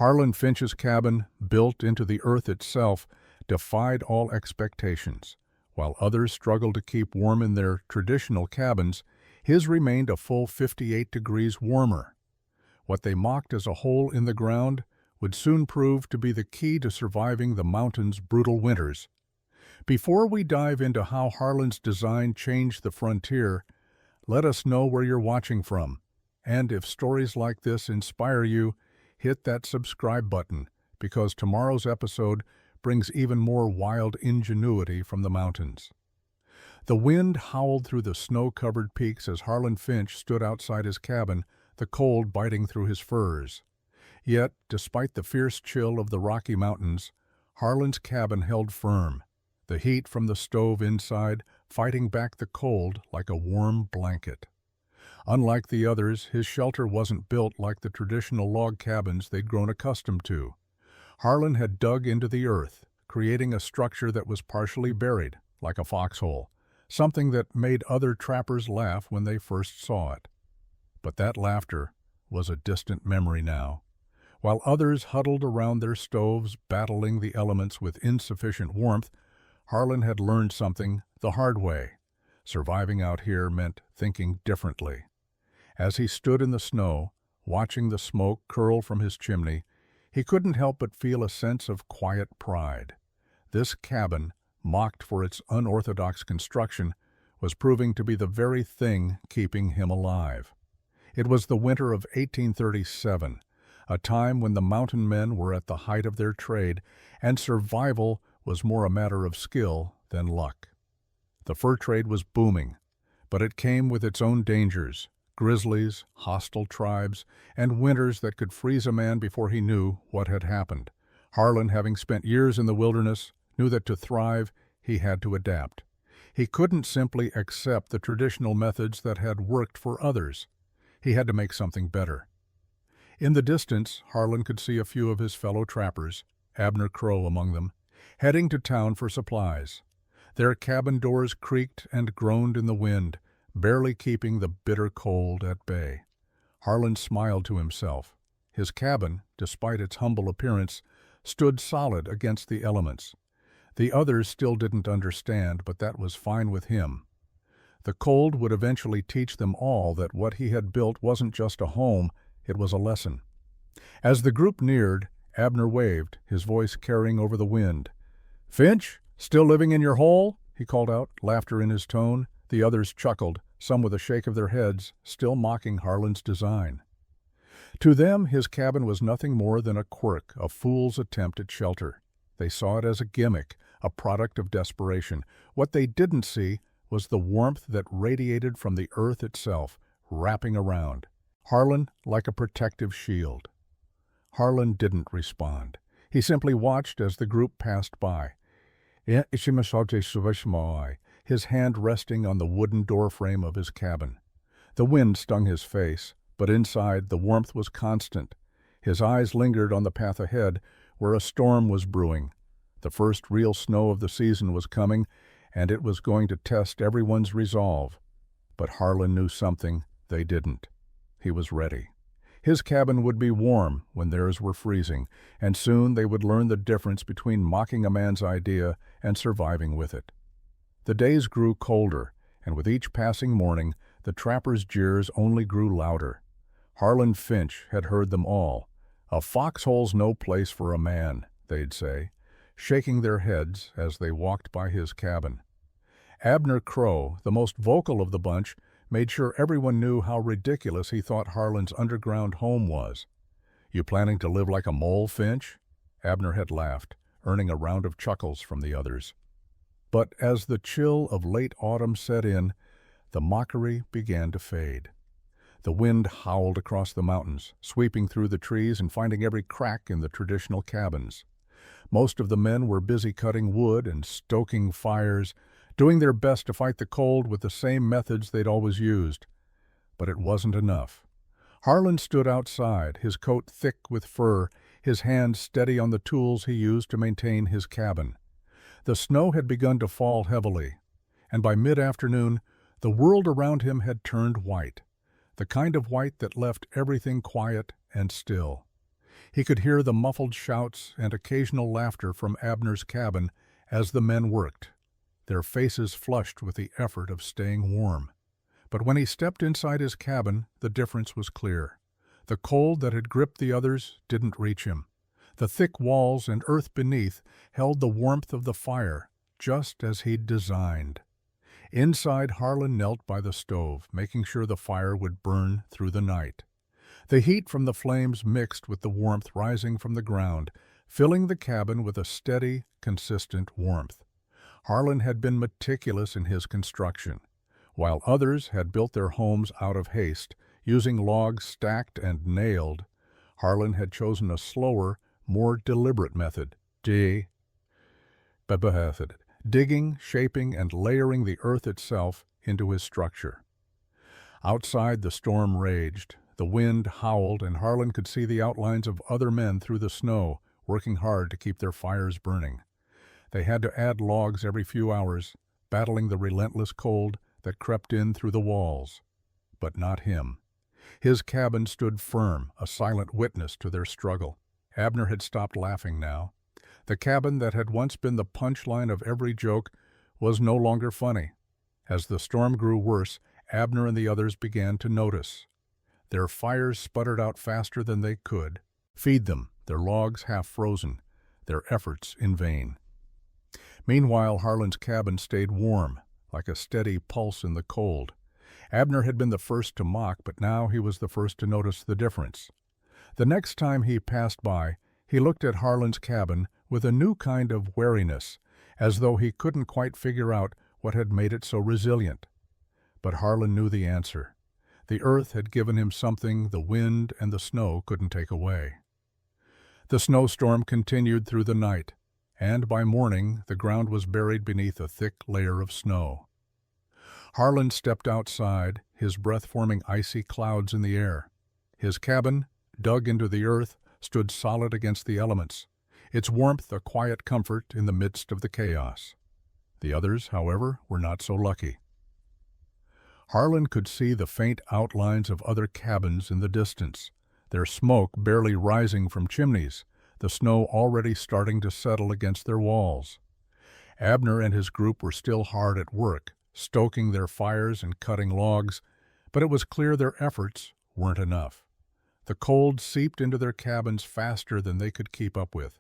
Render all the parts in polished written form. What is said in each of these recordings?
Harlan Finch's cabin, built into the earth itself, defied all expectations. While others struggled to keep warm in their traditional cabins, his remained a full 58 degrees warmer. What they mocked as a hole in the ground would soon prove to be the key to surviving the mountain's brutal winters. Before we dive into how Harlan's design changed the frontier, let us know where you're watching from. And if stories like this inspire you, hit that subscribe button, because tomorrow's episode brings even more wild ingenuity from the mountains. The wind howled through the snow-covered peaks as Harlan Finch stood outside his cabin, the cold biting through his furs. Yet, despite the fierce chill of the Rocky Mountains, Harlan's cabin held firm, the heat from the stove inside fighting back the cold like a warm blanket. Unlike the others, his shelter wasn't built like the traditional log cabins they'd grown accustomed to. Harlan had dug into the earth, creating a structure that was partially buried, like a foxhole, something that made other trappers laugh when they first saw it. But that laughter was a distant memory now. While others huddled around their stoves, battling the elements with insufficient warmth, Harlan had learned something the hard way. Surviving out here meant thinking differently. As he stood in the snow, watching the smoke curl from his chimney, he couldn't help but feel a sense of quiet pride. This cabin, mocked for its unorthodox construction, was proving to be the very thing keeping him alive. It was the winter of 1837, a time when the mountain men were at the height of their trade, and survival was more a matter of skill than luck. The fur trade was booming, but it came with its own dangers: grizzlies, hostile tribes, and winters that could freeze a man before he knew what had happened. Harlan, having spent years in the wilderness, knew that to thrive, he had to adapt. He couldn't simply accept the traditional methods that had worked for others. He had to make something better. In the distance, Harlan could see a few of his fellow trappers, Abner Crow among them, heading to town for supplies. Their cabin doors creaked and groaned in the wind, barely keeping the bitter cold at bay. Harlan smiled to himself. His cabin, despite its humble appearance, stood solid against the elements. The others still didn't understand, but that was fine with him. The cold would eventually teach them all that what he had built wasn't just a home, it was a lesson. As the group neared, Abner waved, his voice carrying over the wind. "Finch, still living in your hole?" he called out, laughter in his tone. The others chuckled, some with a shake of their heads, still mocking Harlan's design. To them, his cabin was nothing more than a quirk, a fool's attempt at shelter. They saw it as a gimmick, a product of desperation. What they didn't see was the warmth that radiated from the earth itself, wrapping around Harlan like a protective shield. Harlan didn't respond. He simply watched as the group passed by, his hand resting on the wooden doorframe of his cabin. The wind stung his face, but inside the warmth was constant. His eyes lingered on the path ahead, where a storm was brewing. The first real snow of the season was coming, and it was going to test everyone's resolve. But Harlan knew something they didn't. He was ready. His cabin would be warm when theirs were freezing, and soon they would learn the difference between mocking a man's idea and surviving with it. The days grew colder, and with each passing morning, the trappers' jeers only grew louder. Harlan Finch had heard them all. "A foxhole's no place for a man," they'd say, shaking their heads as they walked by his cabin. Abner Crow, the most vocal of the bunch, made sure everyone knew how ridiculous he thought Harlan's underground home was. "You planning to live like a mole, Finch?" Abner had laughed, earning a round of chuckles from the others. But as the chill of late autumn set in, the mockery began to fade. The wind howled across the mountains, sweeping through the trees and finding every crack in the traditional cabins. Most of the men were busy cutting wood and stoking fires, doing their best to fight the cold with the same methods they'd always used. But it wasn't enough. Harlan stood outside, his coat thick with fur, his hands steady on the tools he used to maintain his cabin. The snow had begun to fall heavily, and by mid-afternoon, the world around him had turned white, the kind of white that left everything quiet and still. He could hear the muffled shouts and occasional laughter from Abner's cabin as the men worked, their faces flushed with the effort of staying warm. But when he stepped inside his cabin, the difference was clear. The cold that had gripped the others didn't reach him. The thick walls and earth beneath held the warmth of the fire, just as he'd designed. Inside, Harlan knelt by the stove, making sure the fire would burn through the night. The heat from the flames mixed with the warmth rising from the ground, filling the cabin with a steady, consistent warmth. Harlan had been meticulous in his construction. While others had built their homes out of haste, using logs stacked and nailed, Harlan had chosen a slower, more deliberate method, digging, shaping, and layering the earth itself into his structure. Outside, the storm raged. The wind howled, and Harlan could see the outlines of other men through the snow, working hard to keep their fires burning. They had to add logs every few hours, battling the relentless cold that crept in through the walls. But not him. His cabin stood firm, a silent witness to their struggle. Abner had stopped laughing now. The cabin that had once been the punchline of every joke was no longer funny. As the storm grew worse, Abner and the others began to notice. Their fires sputtered out faster than they could feed them, their logs half frozen, their efforts in vain. Meanwhile, Harlan's cabin stayed warm, like a steady pulse in the cold. Abner had been the first to mock, but now he was the first to notice the difference. The next time he passed by, he looked at Harlan's cabin with a new kind of wariness, as though he couldn't quite figure out what had made it so resilient. But Harlan knew the answer. The earth had given him something the wind and the snow couldn't take away. The snowstorm continued through the night, and by morning the ground was buried beneath a thick layer of snow. Harlan stepped outside, his breath forming icy clouds in the air. His cabin, dug into the earth, stood solid against the elements, its warmth a quiet comfort in the midst of the chaos. The others, however, were not so lucky. Harlan could see the faint outlines of other cabins in the distance, their smoke barely rising from chimneys, the snow already starting to settle against their walls. Abner and his group were still hard at work, stoking their fires and cutting logs, but it was clear their efforts weren't enough. The cold seeped into their cabins faster than they could keep up with.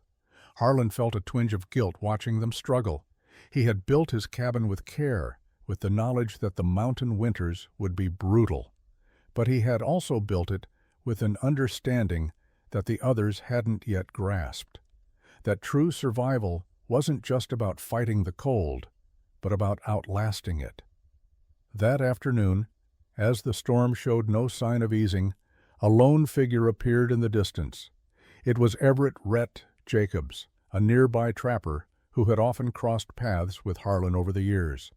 Harlan felt a twinge of guilt watching them struggle. He had built his cabin with care, with the knowledge that the mountain winters would be brutal. But he had also built it with an understanding that the others hadn't yet grasped. That true survival wasn't just about fighting the cold, but about outlasting it. That afternoon, as the storm showed no sign of easing, a lone figure appeared in the distance. It was Everett "Rhett" Jacobs, a nearby trapper who had often crossed paths with Harlan over the years.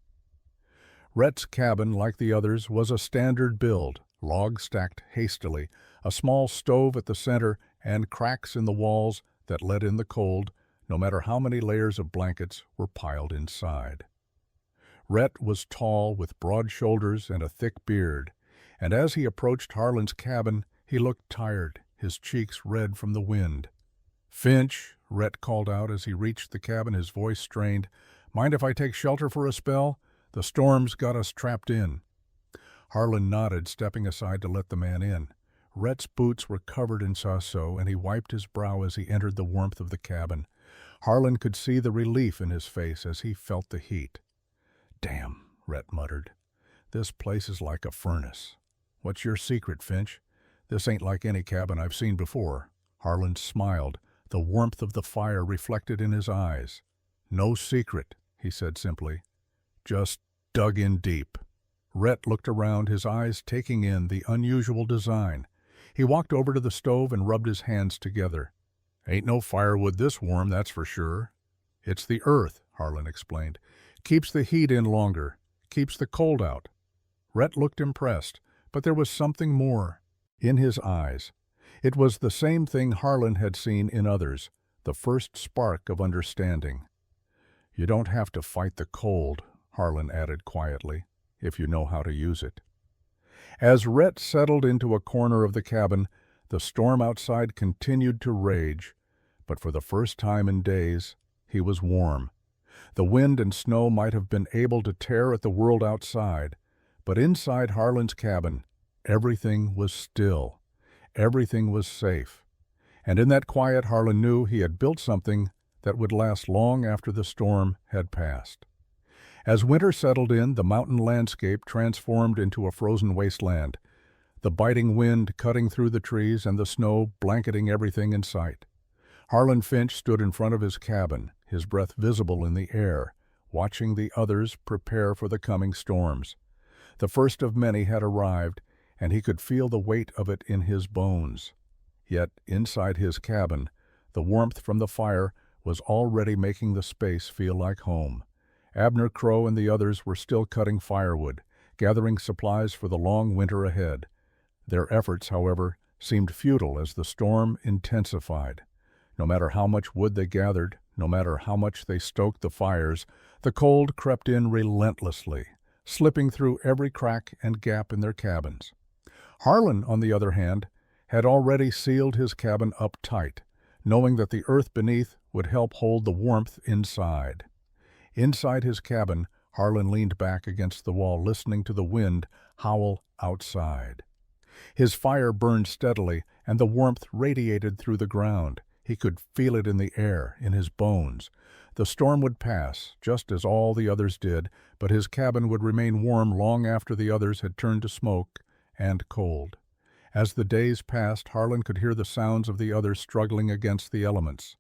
Rhett's cabin, like the others, was a standard build, logs stacked hastily, a small stove at the center, and cracks in the walls that let in the cold, no matter how many layers of blankets were piled inside. Rhett was tall, with broad shoulders and a thick beard, and as he approached Harlan's cabin, he looked tired, his cheeks red from the wind. "Finch," Rhett called out as he reached the cabin, his voice strained. "Mind if I take shelter for a spell? The storm's got us trapped in." Harlan nodded, stepping aside to let the man in. Rhett's boots were covered in sasso, and he wiped his brow as he entered the warmth of the cabin. Harlan could see the relief in his face as he felt the heat. "Damn," Rhett muttered. "This place is like a furnace." "What's your secret, Finch? This ain't like any cabin I've seen before." Harlan smiled, the warmth of the fire reflected in his eyes. "No secret," he said simply. "Just dug in deep." Rhett looked around, his eyes taking in the unusual design. He walked over to the stove and rubbed his hands together. "Ain't no firewood this warm, that's for sure." "It's the earth," Harlan explained. "Keeps the heat in longer, keeps the cold out." Rhett looked impressed, but there was something more in his eyes. It was the same thing Harlan had seen in others, the first spark of understanding. "You don't have to fight the cold," Harlan added quietly, "if you know how to use it." As Rhett settled into a corner of the cabin, The storm outside continued to rage, but for the first time in days, he was warm. The wind and snow might have been able to tear at the world outside, but inside Harlan's cabin, everything was still. Everything was safe. And in that quiet, Harlan knew he had built something that would last long after the storm had passed. As winter settled in, the mountain landscape transformed into a frozen wasteland, the biting wind cutting through the trees and the snow blanketing everything in sight. Harlan Finch stood in front of his cabin, his breath visible in the air, watching the others prepare for the coming storms. The first of many had arrived, and he could feel the weight of it in his bones. Yet, inside his cabin, the warmth from the fire was already making the space feel like home. Abner Crow and the others were still cutting firewood, gathering supplies for the long winter ahead. Their efforts, however, seemed futile as the storm intensified. No matter how much wood they gathered, no matter how much they stoked the fires, the cold crept in relentlessly, slipping through every crack and gap in their cabins. Harlan, on the other hand, had already sealed his cabin up tight, knowing that the earth beneath would help hold the warmth inside. Inside his cabin, Harlan leaned back against the wall, listening to the wind howl outside. His fire burned steadily, and the warmth radiated through the ground. He could feel it in the air, in his bones. The storm would pass, just as all the others did, but his cabin would remain warm long after the others had turned to smoke and cold. As the days passed, Harlan could hear the sounds of the others struggling against the elements.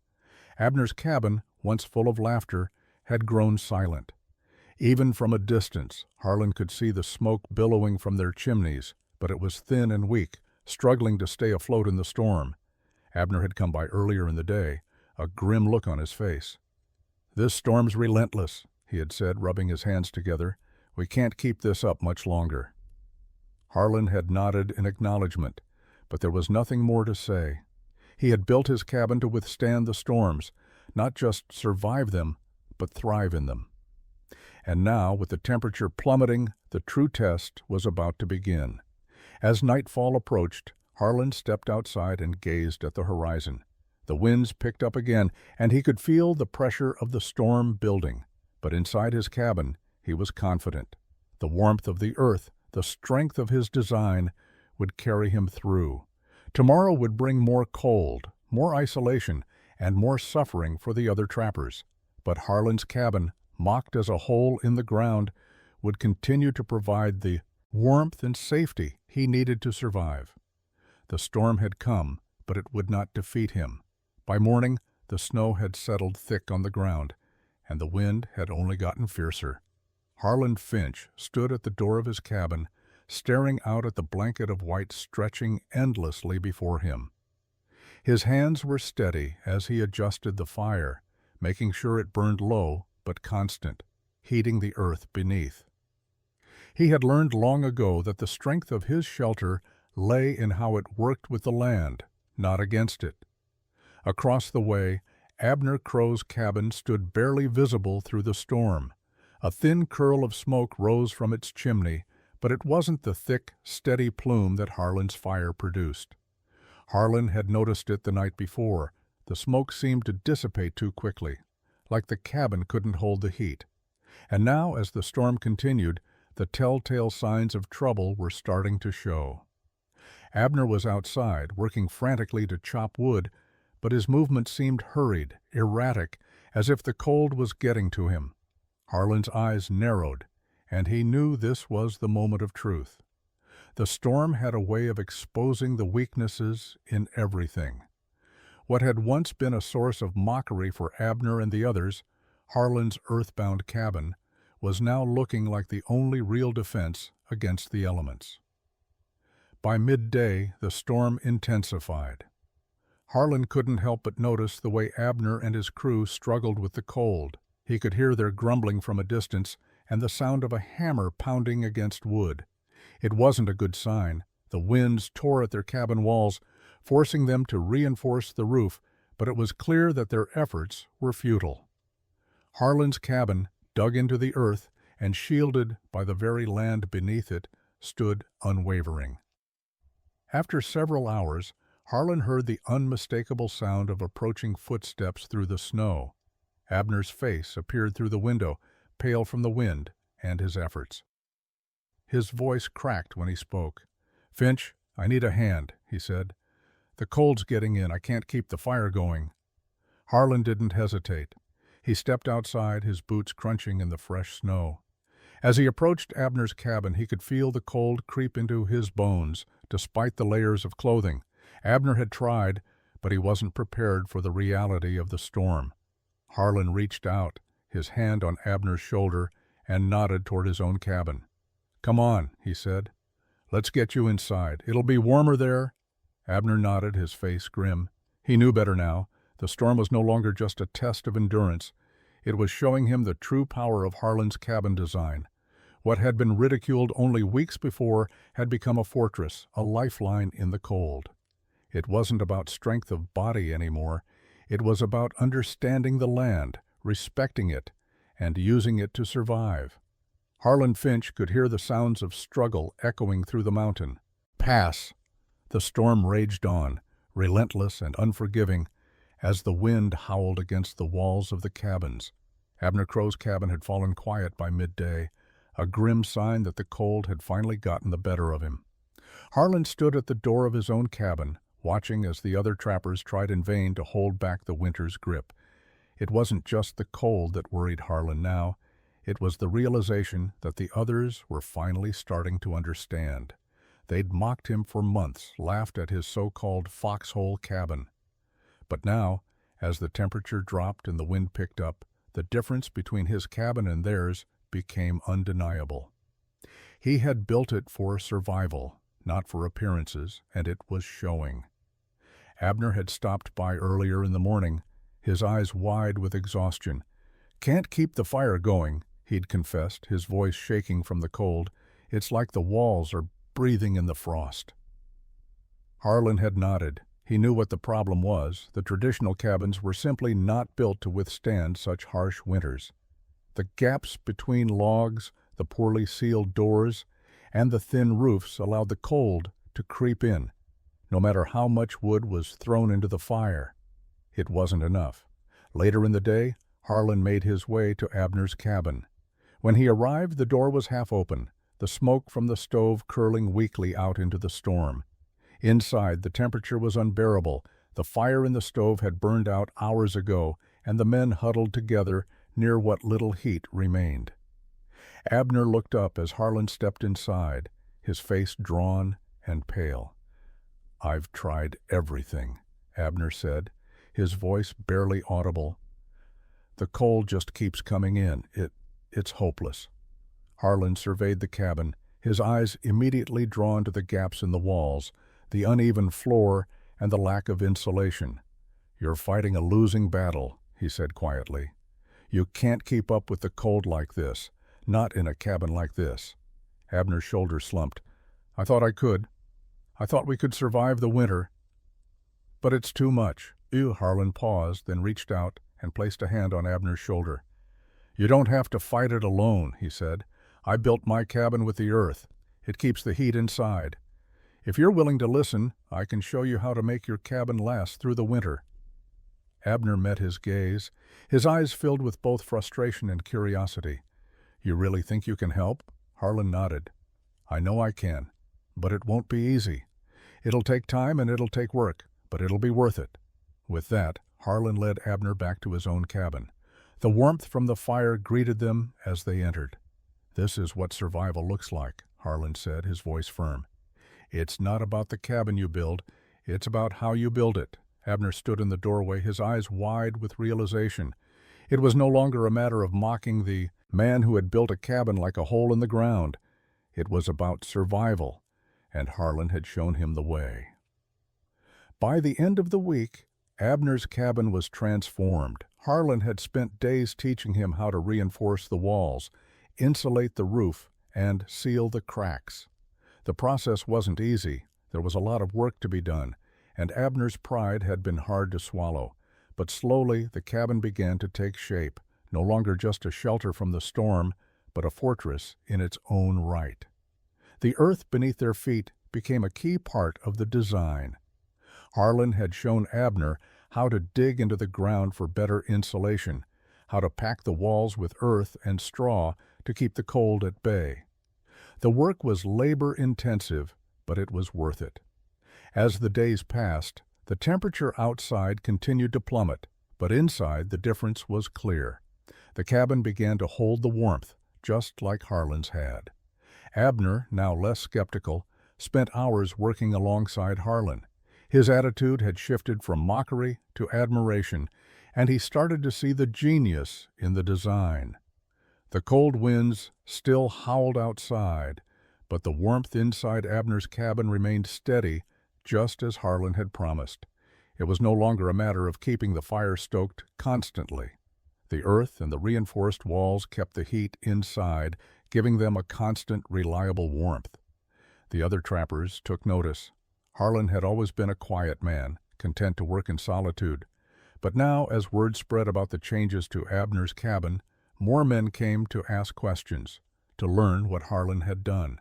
Abner's cabin, once full of laughter, had grown silent. Even from a distance, Harlan could see the smoke billowing from their chimneys, but it was thin and weak, struggling to stay afloat in the storm. Abner had come by earlier in the day, a grim look on his face. "This storm's relentless," he had said, rubbing his hands together. "We can't keep this up much longer." Harlan had nodded in acknowledgement, but there was nothing more to say. He had built his cabin to withstand the storms, not just survive them, but thrive in them. And now, with the temperature plummeting, the true test was about to begin. As nightfall approached, Harlan stepped outside and gazed at the horizon. The winds picked up again, and he could feel the pressure of the storm building. But inside his cabin, he was confident. The warmth of the earth, the strength of his design, would carry him through. Tomorrow would bring more cold, more isolation, and more suffering for the other trappers. But Harlan's cabin, mocked as a hole in the ground, would continue to provide the warmth and safety he needed to survive. The storm had come, but it would not defeat him. By morning, the snow had settled thick on the ground, and the wind had only gotten fiercer. Harlan Finch stood at the door of his cabin, staring out at the blanket of white stretching endlessly before him. His hands were steady as he adjusted the fire, making sure it burned low but constant, heating the earth beneath. He had learned long ago that the strength of his shelter lay in how it worked with the land, not against it. Across the way, Abner Crow's cabin stood barely visible through the storm. A thin curl of smoke rose from its chimney, but it wasn't the thick, steady plume that Harlan's fire produced. Harlan had noticed it the night before. The smoke seemed to dissipate too quickly, like the cabin couldn't hold the heat. And now, as the storm continued, the telltale signs of trouble were starting to show. Abner was outside, working frantically to chop wood, but his movements seemed hurried, erratic, as if the cold was getting to him. Harlan's eyes narrowed, and he knew this was the moment of truth. The storm had a way of exposing the weaknesses in everything. What had once been a source of mockery for Abner and the others, Harlan's earthbound cabin, was now looking like the only real defense against the elements. By midday, the storm intensified. Harlan couldn't help but notice the way Abner and his crew struggled with the cold. He could hear their grumbling from a distance and the sound of a hammer pounding against wood. It wasn't a good sign. The winds tore at their cabin walls, forcing them to reinforce the roof, but it was clear that their efforts were futile. Harlan's cabin, dug into the earth and shielded by the very land beneath it, stood unwavering. After several hours, Harlan heard the unmistakable sound of approaching footsteps through the snow. Abner's face appeared through the window, pale from the wind and his efforts. His voice cracked when he spoke. "Finch, I need a hand," he said. "The cold's getting in. I can't keep the fire going." Harlan didn't hesitate. He stepped outside, his boots crunching in the fresh snow. As he approached Abner's cabin, he could feel the cold creep into his bones, despite the layers of clothing. Abner had tried, but he wasn't prepared for the reality of the storm. Harlan reached out, his hand on Abner's shoulder, and nodded toward his own cabin. "Come on," he said. "Let's get you inside. It'll be warmer there." Abner nodded, his face grim. He knew better now. The storm was no longer just a test of endurance. It was showing him the true power of Harlan's cabin design. What had been ridiculed only weeks before had become a fortress, a lifeline in the cold. It wasn't about strength of body anymore. It was about understanding the land, respecting it, and using it to survive. Harlan Finch could hear the sounds of struggle echoing through the mountain. Pass! The storm raged on, relentless and unforgiving, as the wind howled against the walls of the cabins. Abner Crow's cabin had fallen quiet by midday, a grim sign that the cold had finally gotten the better of him. Harlan stood at the door of his own cabin, watching as the other trappers tried in vain to hold back the winter's grip. It wasn't just the cold that worried Harlan now. It was the realization that the others were finally starting to understand. They'd mocked him for months, laughed at his so-called Foxhole cabin. But now, as the temperature dropped and the wind picked up, the difference between his cabin and theirs became undeniable. He had built it for survival, not for appearances, and it was showing. Abner had stopped by earlier in the morning, his eyes wide with exhaustion. "Can't keep the fire going," he'd confessed, his voice shaking from the cold. "It's like the walls are breathing in the frost." Harlan had nodded. He knew what the problem was. The traditional cabins were simply not built to withstand such harsh winters. The gaps between logs, the poorly sealed doors, and the thin roofs allowed the cold to creep in, no matter how much wood was thrown into the fire. It wasn't enough. Later in the day, Harlan made his way to Abner's cabin. When he arrived, the door was half open, the smoke from the stove curling weakly out into the storm. Inside, the temperature was unbearable. The fire in the stove had burned out hours ago, and the men huddled together near what little heat remained. Abner looked up as Harlan stepped inside, his face drawn and pale. "I've tried everything," Abner said, his voice barely audible. "The cold just keeps coming in. It's hopeless." Harlan surveyed the cabin, his eyes immediately drawn to the gaps in the walls, the uneven floor, and the lack of insulation. "You're fighting a losing battle," he said quietly. "You can't keep up with the cold like this, not in a cabin like this." Abner's shoulders slumped. "I thought I could. I thought we could survive the winter. But it's too much." Harlan paused, then reached out and placed a hand on Abner's shoulder. "You don't have to fight it alone," he said. "I built my cabin with the earth. It keeps the heat inside. If you're willing to listen, I can show you how to make your cabin last through the winter." Abner met his gaze, his eyes filled with both frustration and curiosity. "You really think you can help?" Harlan nodded. "I know I can, but it won't be easy. It'll take time and it'll take work, but it'll be worth it." With that, Harlan led Abner back to his own cabin. The warmth from the fire greeted them as they entered. "This is what survival looks like," Harlan said, his voice firm. "It's not about the cabin you build, it's about how you build it." Abner stood in the doorway, his eyes wide with realization. It was no longer a matter of mocking the man who had built a cabin like a hole in the ground. It was about survival, and Harlan had shown him the way. By the end of the week, Abner's cabin was transformed. Harlan had spent days teaching him how to reinforce the walls, insulate the roof, and seal the cracks. The process wasn't easy. There was a lot of work to be done, and Abner's pride had been hard to swallow. But slowly the cabin began to take shape, no longer just a shelter from the storm, but a fortress in its own right. The earth beneath their feet became a key part of the design. Harlan had shown Abner how to dig into the ground for better insulation, how to pack the walls with earth and straw to keep the cold at bay. The work was labor-intensive, but it was worth it. As the days passed, the temperature outside continued to plummet, but inside the difference was clear. The cabin began to hold the warmth, just like Harlan's had. Abner, now less skeptical, spent hours working alongside Harlan. His attitude had shifted from mockery to admiration, and he started to see the genius in the design. The cold winds still howled outside, but the warmth inside Abner's cabin remained steady, just as Harlan had promised. It was no longer a matter of keeping the fire stoked constantly. The earth and the reinforced walls kept the heat inside, giving them a constant, reliable warmth. The other trappers took notice. Harlan had always been a quiet man, content to work in solitude. But now, as word spread about the changes to Abner's cabin, more men came to ask questions, to learn what Harlan had done.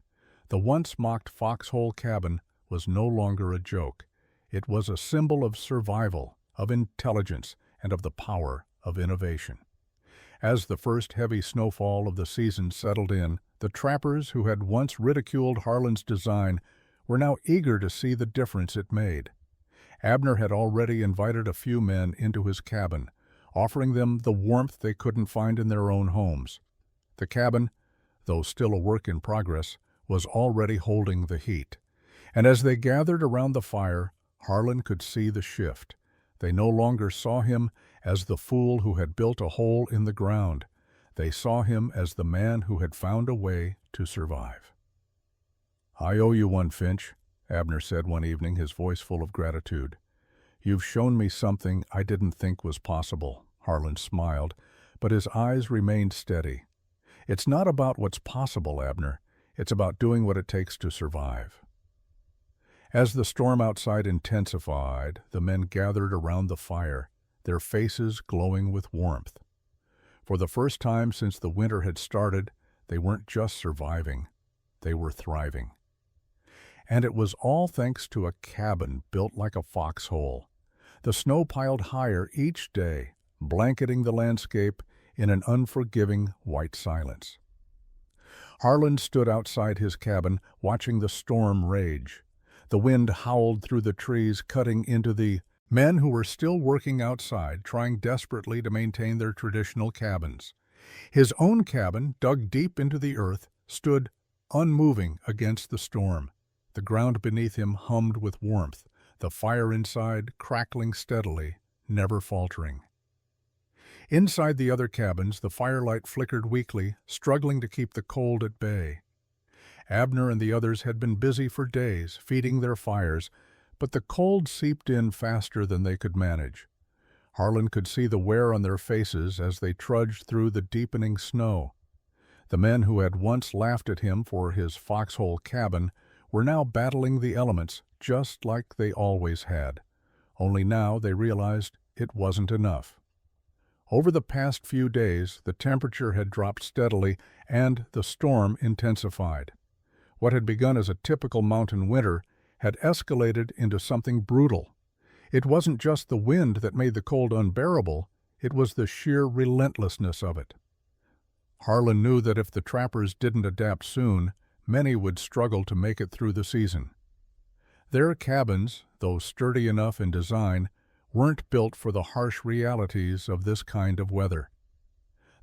The once mocked Foxhole cabin was no longer a joke. It was a symbol of survival, of intelligence, and of the power of innovation. As the first heavy snowfall of the season settled in, the trappers who had once ridiculed Harlan's design were now eager to see the difference it made. Abner had already invited a few men into his cabin, offering them the warmth they couldn't find in their own homes. The cabin, though still a work in progress, was already holding the heat. And as they gathered around the fire, Harlan could see the shift. They no longer saw him as the fool who had built a hole in the ground. They saw him as the man who had found a way to survive. "I owe you one, Finch," Abner said one evening, his voice full of gratitude. "You've shown me something I didn't think was possible." Harlan smiled, but his eyes remained steady. "It's not about what's possible, Abner. It's about doing what it takes to survive." As the storm outside intensified, the men gathered around the fire, their faces glowing with warmth. For the first time since the winter had started, they weren't just surviving, they were thriving. And it was all thanks to a cabin built like a foxhole. The snow piled higher each day, blanketing the landscape in an unforgiving white silence. Harlan stood outside his cabin, watching the storm rage. The wind howled through the trees, cutting into the men who were still working outside, trying desperately to maintain their traditional cabins. His own cabin, dug deep into the earth, stood unmoving against the storm. The ground beneath him hummed with warmth, the fire inside crackling steadily, never faltering. Inside the other cabins, the firelight flickered weakly, struggling to keep the cold at bay. Abner and the others had been busy for days, feeding their fires, but the cold seeped in faster than they could manage. Harlan could see the wear on their faces as they trudged through the deepening snow. The men who had once laughed at him for his foxhole cabin were now battling the elements just like they always had. Only now they realized it wasn't enough. Over the past few days, the temperature had dropped steadily and the storm intensified. What had begun as a typical mountain winter had escalated into something brutal. It wasn't just the wind that made the cold unbearable, it was the sheer relentlessness of it. Harlan knew that if the trappers didn't adapt soon, many would struggle to make it through the season. Their cabins, though sturdy enough in design, weren't built for the harsh realities of this kind of weather.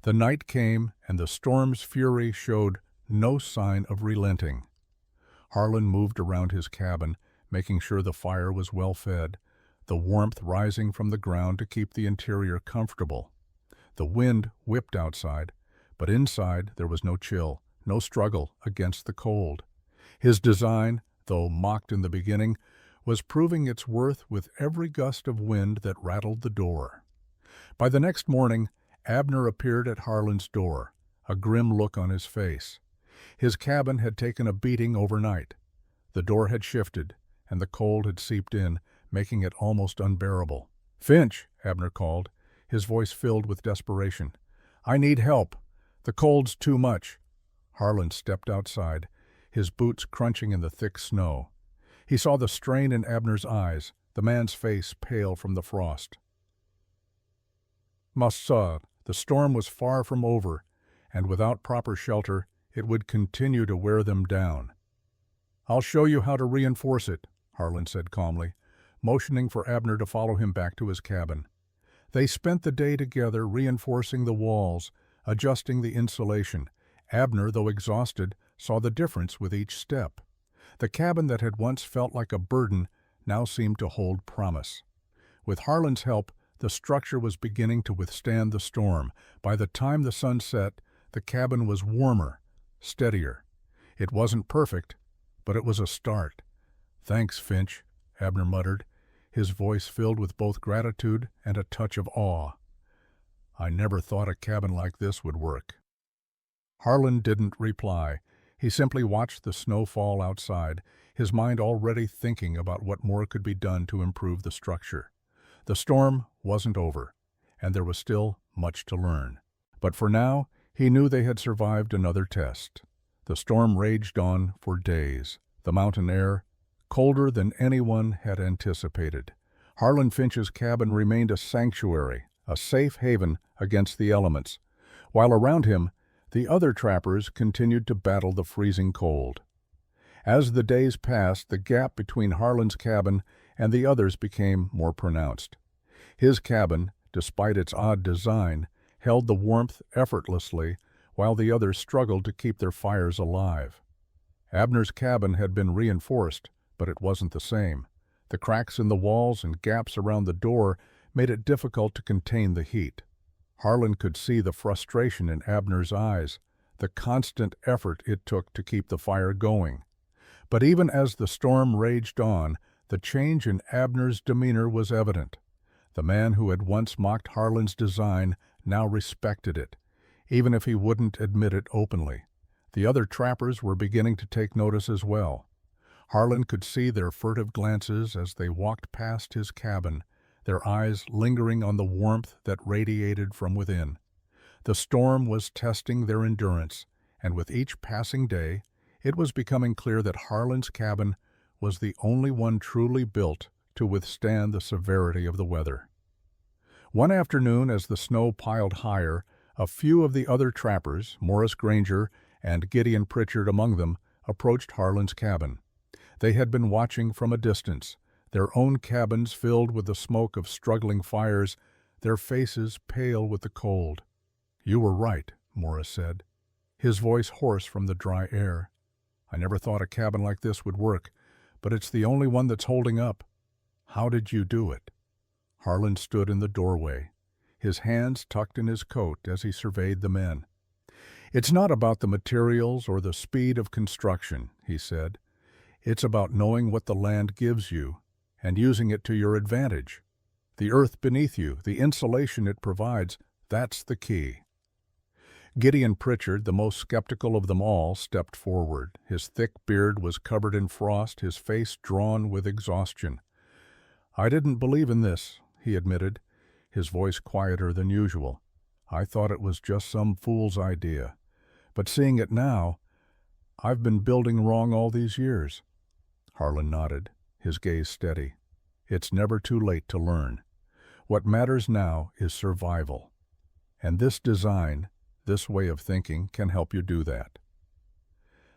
The night came, and the storm's fury showed no sign of relenting. Harlan moved around his cabin, making sure the fire was well fed, the warmth rising from the ground to keep the interior comfortable. The wind whipped outside, but inside there was no chill, no struggle against the cold. His design, though mocked in the beginning, was proving its worth with every gust of wind that rattled the door. By the next morning, Abner appeared at Harlan's door, a grim look on his face. His cabin had taken a beating overnight. The door had shifted, and the cold had seeped in, making it almost unbearable. "Finch," Abner called, his voice filled with desperation. "I need help. The cold's too much." Harlan stepped outside, his boots crunching in the thick snow. He saw the strain in Abner's eyes, the man's face pale from the frost. Massa, the storm was far from over, and without proper shelter, it would continue to wear them down. "I'll show you how to reinforce it," Harlan said calmly, motioning for Abner to follow him back to his cabin. They spent the day together reinforcing the walls, adjusting the insulation. Abner, though exhausted, saw the difference with each step. The cabin that had once felt like a burden now seemed to hold promise. With Harlan's help, the structure was beginning to withstand the storm. By the time the sun set, the cabin was warmer, steadier. It wasn't perfect, but it was a start. "Thanks, Finch," Abner muttered, his voice filled with both gratitude and a touch of awe. "I never thought a cabin like this would work." Harlan didn't reply. He simply watched the snow fall outside, his mind already thinking about what more could be done to improve the structure. The storm wasn't over, and there was still much to learn. But for now, he knew they had survived another test. The storm raged on for days, the mountain air colder than anyone had anticipated. Harlan Finch's cabin remained a sanctuary, a safe haven against the elements, while around him, the other trappers continued to battle the freezing cold. As the days passed, the gap between Harlan's cabin and the others became more pronounced. His cabin, despite its odd design, held the warmth effortlessly, while the others struggled to keep their fires alive. Abner's cabin had been reinforced, but it wasn't the same. The cracks in the walls and gaps around the door made it difficult to contain the heat. Harlan could see the frustration in Abner's eyes, the constant effort it took to keep the fire going. But even as the storm raged on, the change in Abner's demeanor was evident. The man who had once mocked Harlan's design now respected it, even if he wouldn't admit it openly. The other trappers were beginning to take notice as well. Harlan could see their furtive glances as they walked past his cabin, their eyes lingering on the warmth that radiated from within. The storm was testing their endurance, and with each passing day, it was becoming clear that Harlan's cabin was the only one truly built to withstand the severity of the weather. One afternoon, as the snow piled higher, a few of the other trappers, Morris Granger and Gideon Pritchard among them, approached Harlan's cabin. They had been watching from a distance, their own cabins filled with the smoke of struggling fires, their faces pale with the cold. "You were right," Morris said, his voice hoarse from the dry air. "I never thought a cabin like this would work, but it's the only one that's holding up. How did you do it?" Harlan stood in the doorway, his hands tucked in his coat as he surveyed the men. "It's not about the materials or the speed of construction," he said. "It's about knowing what the land gives you and using it to your advantage. The earth beneath you, the insulation it provides, that's the key." Gideon Pritchard, the most skeptical of them all, stepped forward. His thick beard was covered in frost, his face drawn with exhaustion. "I didn't believe in this," he admitted, his voice quieter than usual. "I thought it was just some fool's idea. But seeing it now, I've been building wrong all these years." Harlan nodded, his gaze steady. "It's never too late to learn. What matters now is survival. And this design, this way of thinking, can help you do that."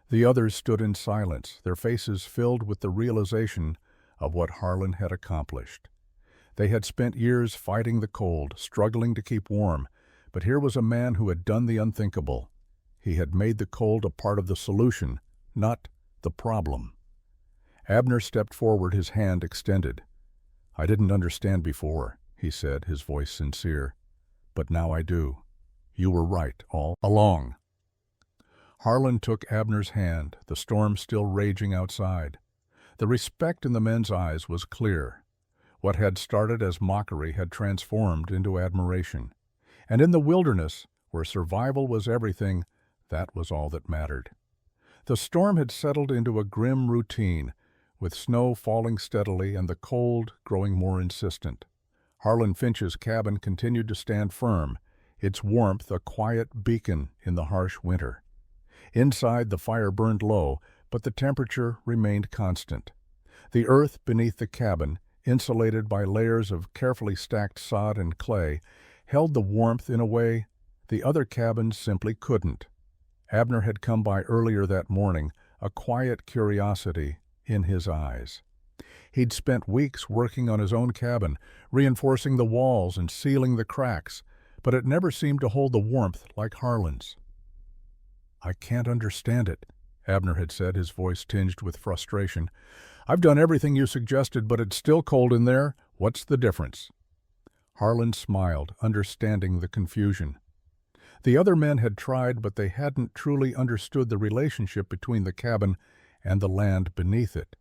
The others stood in silence, their faces filled with the realization of what Harlan had accomplished. They had spent years fighting the cold, struggling to keep warm, but here was a man who had done the unthinkable. He had made the cold a part of the solution, not the problem. Abner stepped forward, his hand extended. "I didn't understand before," he said, his voice sincere. "But now I do. You were right all along." Harlan took Abner's hand, the storm still raging outside. The respect in the men's eyes was clear. What had started as mockery had transformed into admiration. And in the wilderness, where survival was everything, that was all that mattered. The storm had settled into a grim routine, with snow falling steadily and the cold growing more insistent. Harlan Finch's cabin continued to stand firm, its warmth a quiet beacon in the harsh winter. Inside, the fire burned low, but the temperature remained constant. The earth beneath the cabin, insulated by layers of carefully stacked sod and clay, held the warmth in a way the other cabins simply couldn't. Abner had come by earlier that morning, a quiet curiosity in his eyes. He'd spent weeks working on his own cabin, reinforcing the walls and sealing the cracks, but it never seemed to hold the warmth like Harlan's. "I can't understand it," Abner had said, his voice tinged with frustration. "I've done everything you suggested, but it's still cold in there. What's the difference?" Harlan smiled, understanding the confusion. The other men had tried, but they hadn't truly understood the relationship between the cabin and the land beneath it.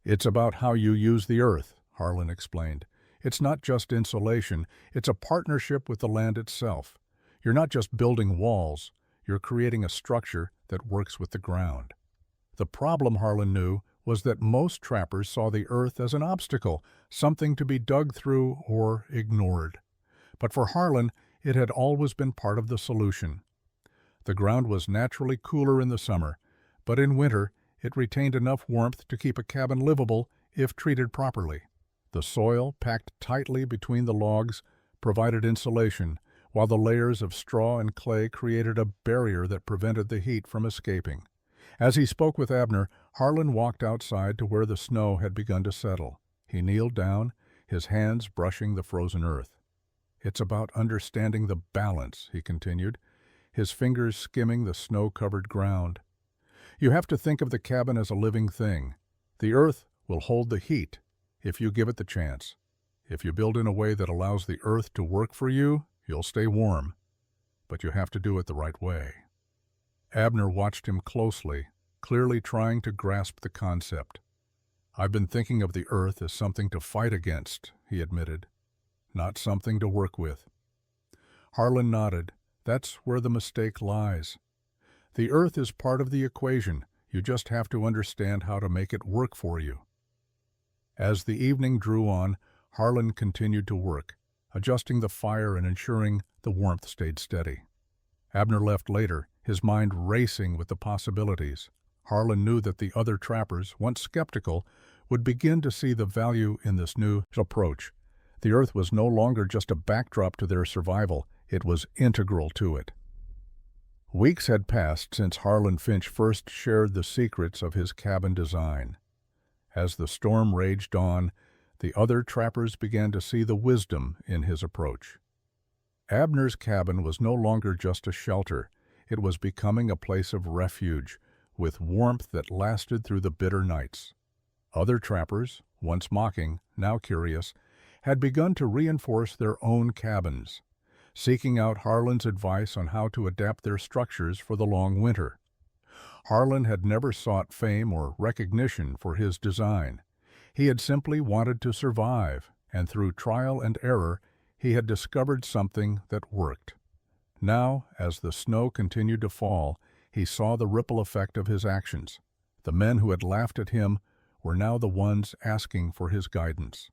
"It's about how you use the earth," Harlan explained. "It's not just insulation, it's a partnership with the land itself. You're not just building walls, you're creating a structure that works with the ground." The problem, Harlan knew, was that most trappers saw the earth as an obstacle, something to be dug through or ignored. But for Harlan, it had always been part of the solution. The ground was naturally cooler in the summer, but in winter it retained enough warmth to keep a cabin livable if treated properly. The soil, packed tightly between the logs, provided insulation, while the layers of straw and clay created a barrier that prevented the heat from escaping. As he spoke with Abner, Harlan walked outside to where the snow had begun to settle. He kneeled down, his hands brushing the frozen earth. "It's about understanding the balance," he continued, his fingers skimming the snow-covered ground. "You have to think of the cabin as a living thing. The earth will hold the heat if you give it the chance. If you build in a way that allows the earth to work for you, you'll stay warm. But you have to do it the right way." Abner watched him closely, clearly trying to grasp the concept. "I've been thinking of the earth as something to fight against," he admitted, "not something to work with." Harlan nodded. "That's where the mistake lies. The earth is part of the equation. You just have to understand how to make it work for you." As the evening drew on, Harlan continued to work, adjusting the fire and ensuring the warmth stayed steady. Abner left later, his mind racing with the possibilities. Harlan knew that the other trappers, once skeptical, would begin to see the value in this new approach. The earth was no longer just a backdrop to their survival, it was integral to it. Weeks had passed since Harlan Finch first shared the secrets of his cabin design. As the storm raged on, the other trappers began to see the wisdom in his approach. Abner's cabin was no longer just a shelter, it was becoming a place of refuge, with warmth that lasted through the bitter nights. Other trappers, once mocking, now curious, had begun to reinforce their own cabins, seeking out Harlan's advice on how to adapt their structures for the long winter. Harlan had never sought fame or recognition for his design. He had simply wanted to survive, and through trial and error, he had discovered something that worked. Now, as the snow continued to fall, he saw the ripple effect of his actions. The men who had laughed at him were now the ones asking for his guidance.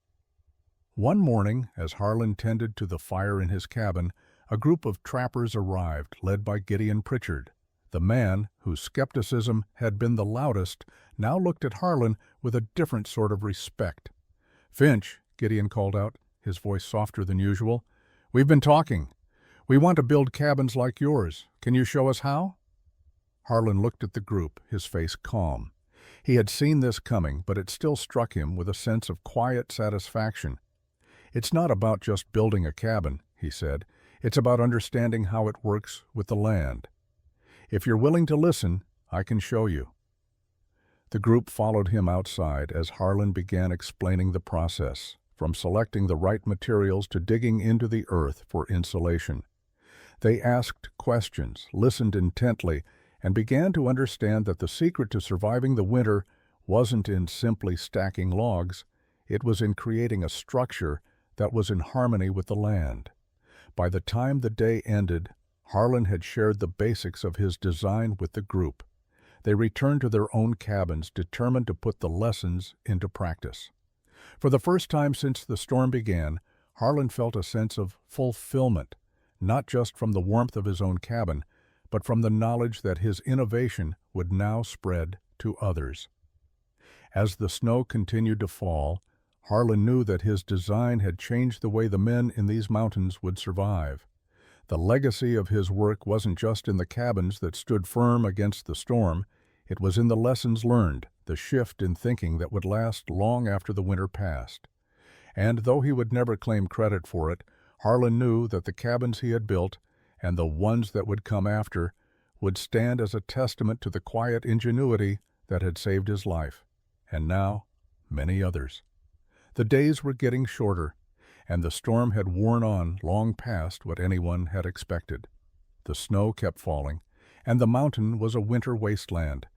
One morning, as Harlan tended to the fire in his cabin, a group of trappers arrived, led by Gideon Pritchard. The man, whose skepticism had been the loudest, now looked at Harlan with a different sort of respect. "Finch," Gideon called out, his voice softer than usual, "we've been talking. We want to build cabins like yours. Can you show us how?" Harlan looked at the group, his face calm. He had seen this coming, but it still struck him with a sense of quiet satisfaction. "It's not about just building a cabin," he said. "It's about understanding how it works with the land. If you're willing to listen, I can show you." The group followed him outside as Harlan began explaining the process, from selecting the right materials to digging into the earth for insulation. They asked questions, listened intently, and began to understand that the secret to surviving the winter wasn't in simply stacking logs, it was in creating a structure that was in harmony with the land. By the time the day ended, Harlan had shared the basics of his design with the group. They returned to their own cabins, determined to put the lessons into practice. For the first time since the storm began, Harlan felt a sense of fulfillment, not just from the warmth of his own cabin, but from the knowledge that his innovation would now spread to others. As the snow continued to fall, Harlan knew that his design had changed the way the men in these mountains would survive. The legacy of his work wasn't just in the cabins that stood firm against the storm, it was in the lessons learned, the shift in thinking that would last long after the winter passed. And though he would never claim credit for it, Harlan knew that the cabins he had built, and the ones that would come after, would stand as a testament to the quiet ingenuity that had saved his life, and now many others. The days were getting shorter, and the storm had worn on long past what anyone had expected. The snow kept falling, and the mountain was a winter wasteland.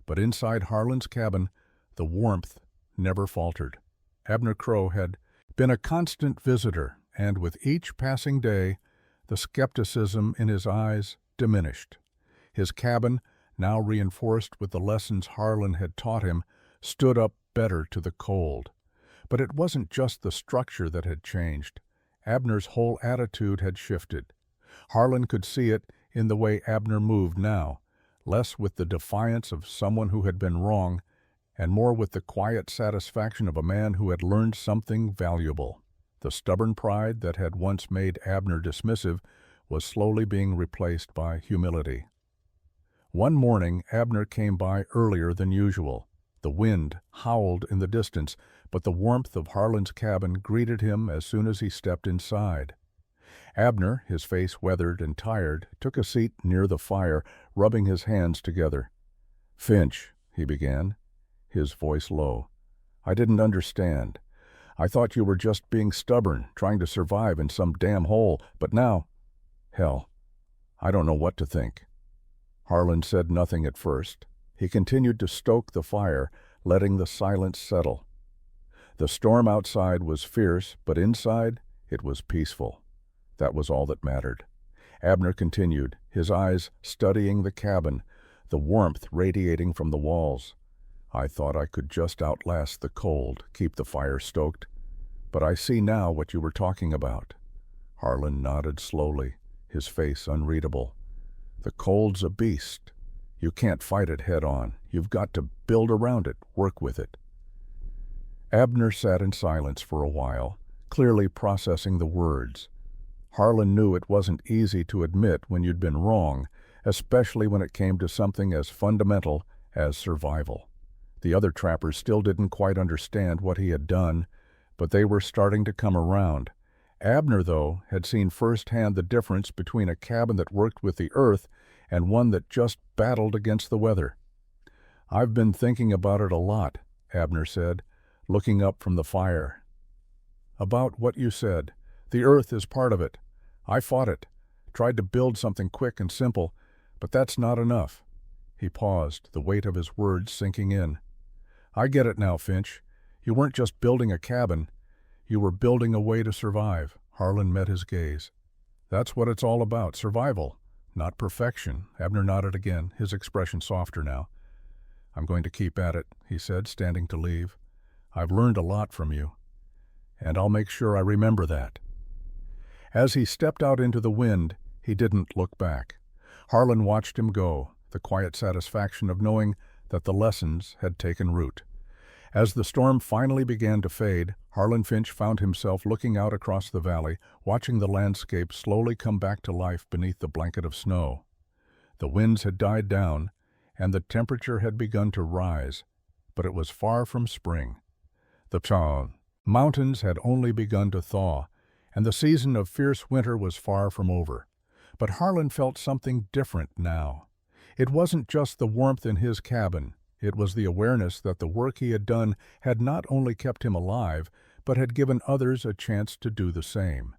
But inside Harlan's cabin, the warmth never faltered. Abner Crow had been a constant visitor, and with each passing day, the skepticism in his eyes diminished. His cabin, now reinforced with the lessons Harlan had taught him, stood up better to the cold. But it wasn't just the structure that had changed. Abner's whole attitude had shifted. Harlan could see it in the way Abner moved now, less with the defiance of someone who had been wrong, and more with the quiet satisfaction of a man who had learned something valuable. The stubborn pride that had once made Abner dismissive was slowly being replaced by humility. One morning, Abner came by earlier than usual. The wind howled in the distance, but the warmth of Harlan's cabin greeted him as soon as he stepped inside. Abner, his face weathered and tired, took a seat near the fire, rubbing his hands together. "Finch," he began, his voice low, "I didn't understand. I thought you were just being stubborn, trying to survive in some damn hole, but now, hell, I don't know what to think." Harlan said nothing at first. He continued to stoke the fire, letting the silence settle. The storm outside was fierce, but inside it was peaceful. That was all that mattered. Abner continued, his eyes studying the cabin, the warmth radiating from the walls. "I thought I could just outlast the cold, keep the fire stoked. But I see now what you were talking about." Harlan nodded slowly, his face unreadable. "The cold's a beast. You can't fight it head on. You've got to build around it, work with it." Abner sat in silence for a while, clearly processing the words. Harlan knew it wasn't easy to admit when you'd been wrong, especially when it came to something as fundamental as survival. The other trappers still didn't quite understand what he had done, but they were starting to come around. Abner, though, had seen firsthand the difference between a cabin that worked with the earth and one that just battled against the weather. "I've been thinking about it a lot," Abner said, looking up from the fire. "About what you said. The earth is part of it. I fought it, tried to build something quick and simple, but that's not enough." He paused, the weight of his words sinking in. "I get it now, Finch. You weren't just building a cabin. You were building a way to survive." Harlan met his gaze. "That's what it's all about, survival, not perfection." Abner nodded again, his expression softer now. "I'm going to keep at it," he said, standing to leave. "I've learned a lot from you, and I'll make sure I remember that." As he stepped out into the wind, he didn't look back. Harlan watched him go, the quiet satisfaction of knowing that the lessons had taken root. As the storm finally began to fade, Harlan Finch found himself looking out across the valley, watching the landscape slowly come back to life beneath the blanket of snow. The winds had died down, and the temperature had begun to rise, but it was far from spring. The mountains had only begun to thaw, and the season of fierce winter was far from over. But Harlan felt something different now. It wasn't just the warmth in his cabin. It was the awareness that the work he had done had not only kept him alive, but had given others a chance to do the same.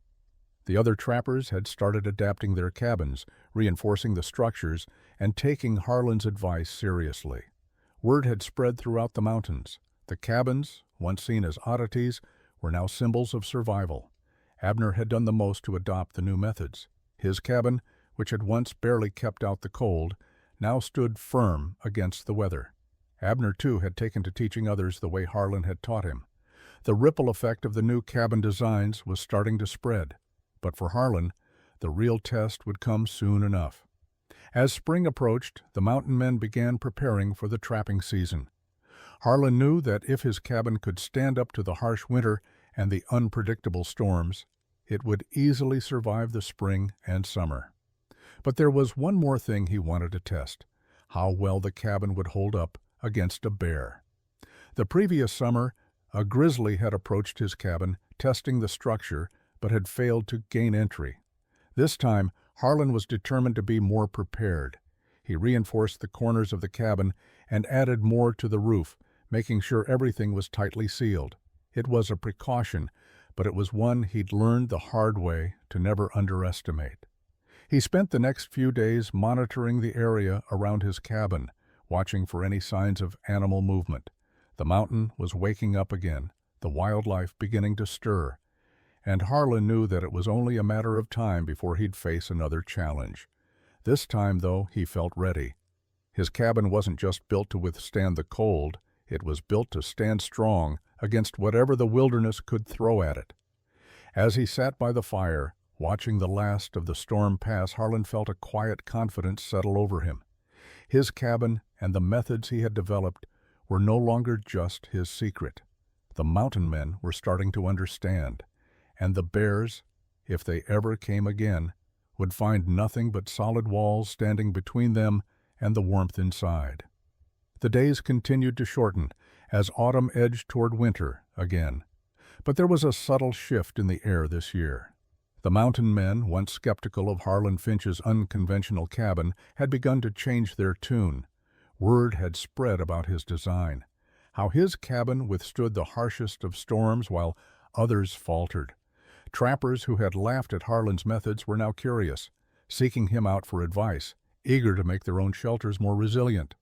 The other trappers had started adapting their cabins, reinforcing the structures, and taking Harlan's advice seriously. Word had spread throughout the mountains. The cabins, once seen as oddities, were now symbols of survival. Abner had done the most to adopt the new methods. His cabin, which had once barely kept out the cold, now stood firm against the weather. Abner, too, had taken to teaching others the way Harlan had taught him. The ripple effect of the new cabin designs was starting to spread. But for Harlan, the real test would come soon enough. As spring approached, the mountain men began preparing for the trapping season. Harlan knew that if his cabin could stand up to the harsh winter and the unpredictable storms, it would easily survive the spring and summer. But there was one more thing he wanted to test: how well the cabin would hold up against a bear. The previous summer, a grizzly had approached his cabin, testing the structure, but had failed to gain entry. This time, Harlan was determined to be more prepared. He reinforced the corners of the cabin and added more to the roof, making sure everything was tightly sealed. It was a precaution, but it was one he'd learned the hard way to never underestimate. He spent the next few days monitoring the area around his cabin, watching for any signs of animal movement. The mountain was waking up again, the wildlife beginning to stir, and Harlan knew that it was only a matter of time before he'd face another challenge. This time, though, he felt ready. His cabin wasn't just built to withstand the cold, it was built to stand strong against whatever the wilderness could throw at it. As he sat by the fire, watching the last of the storm pass, Harlan felt a quiet confidence settle over him. His cabin and the methods he had developed were no longer just his secret. The mountain men were starting to understand, and the bears, if they ever came again, would find nothing but solid walls standing between them and the warmth inside. The days continued to shorten as autumn edged toward winter again. But there was a subtle shift in the air this year. The mountain men, once skeptical of Harlan Finch's unconventional cabin, had begun to change their tune. Word had spread about his design, how his cabin withstood the harshest of storms while others faltered. Trappers who had laughed at Harlan's methods were now curious, seeking him out for advice, eager to make their own shelters more resilient.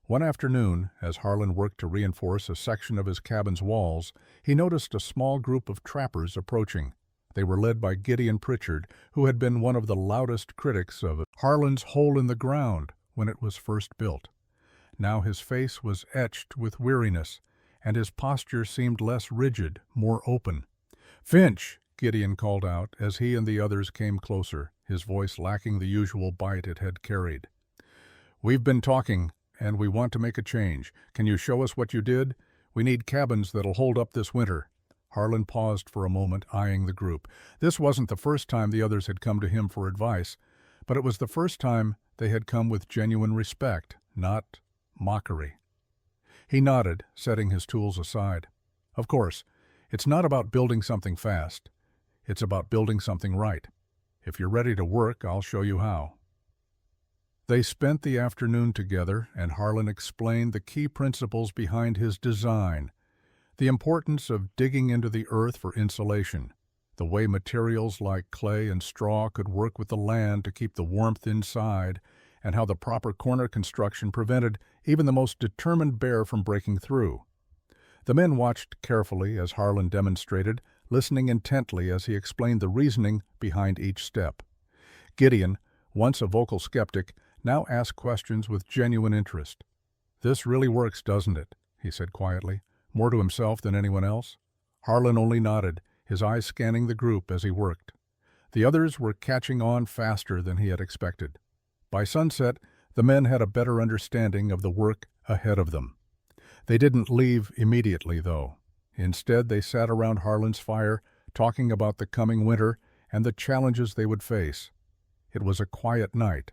One afternoon, as Harlan worked to reinforce a section of his cabin's walls, he noticed a small group of trappers approaching. They were led by Gideon Pritchard, who had been one of the loudest critics of Harlan's hole in the ground when it was first built. Now his face was etched with weariness, and his posture seemed less rigid, more open. "Finch!" Gideon called out as he and the others came closer, his voice lacking the usual bite it had carried. "We've been talking, and we want to make a change. Can you show us what you did? We need cabins that'll hold up this winter." Harlan paused for a moment, eyeing the group. This wasn't the first time the others had come to him for advice, but it was the first time they had come with genuine respect, not mockery. He nodded, setting his tools aside. "Of course, it's not about building something fast. It's about building something right. If you're ready to work, I'll show you how." They spent the afternoon together, and Harlan explained the key principles behind his design: the importance of digging into the earth for insulation, the way materials like clay and straw could work with the land to keep the warmth inside, and how the proper corner construction prevented even the most determined bear from breaking through. The men watched carefully as Harlan demonstrated, listening intently as he explained the reasoning behind each step. Gideon, once a vocal skeptic, now asked questions with genuine interest. "This really works, doesn't it?" he said quietly, more to himself than anyone else. Harlan only nodded, his eyes scanning the group as he worked. The others were catching on faster than he had expected. By sunset, the men had a better understanding of the work ahead of them. They didn't leave immediately, though. Instead, they sat around Harlan's fire, talking about the coming winter and the challenges they would face. It was a quiet night,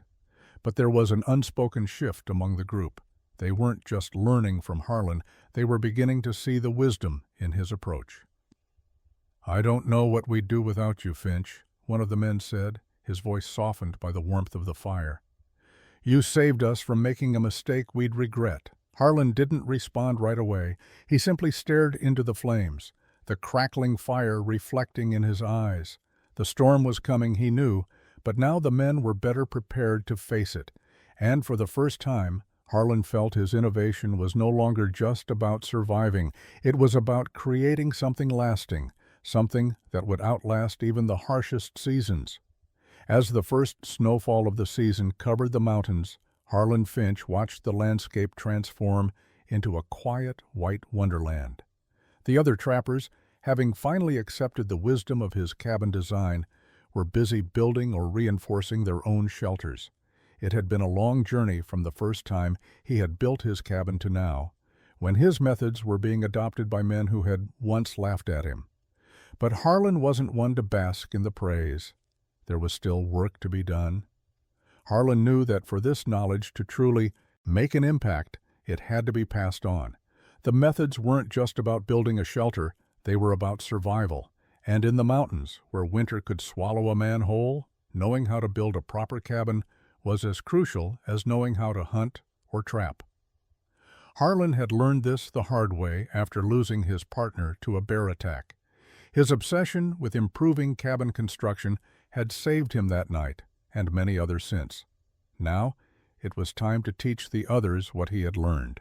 but there was an unspoken shift among the group. They weren't just learning from Harlan, they were beginning to see the wisdom in his approach. "I don't know what we'd do without you, Finch," one of the men said, his voice softened by the warmth of the fire. "You saved us from making a mistake we'd regret." Harlan didn't respond right away. He simply stared into the flames, the crackling fire reflecting in his eyes. The storm was coming, he knew, but now the men were better prepared to face it. And for the first time, Harlan felt his innovation was no longer just about surviving. It was about creating something lasting, something that would outlast even the harshest seasons. As the first snowfall of the season covered the mountains, Harlan Finch watched the landscape transform into a quiet, white wonderland. The other trappers, having finally accepted the wisdom of his cabin design, were busy building or reinforcing their own shelters. It had been a long journey from the first time he had built his cabin to now, when his methods were being adopted by men who had once laughed at him. But Harlan wasn't one to bask in the praise. There was still work to be done. Harlan knew that for this knowledge to truly make an impact, it had to be passed on. The methods weren't just about building a shelter, they were about survival. And in the mountains, where winter could swallow a man whole, knowing how to build a proper cabin was as crucial as knowing how to hunt or trap. Harlan had learned this the hard way after losing his partner to a bear attack. His obsession with improving cabin construction had saved him that night, and many others since. Now, it was time to teach the others what he had learned.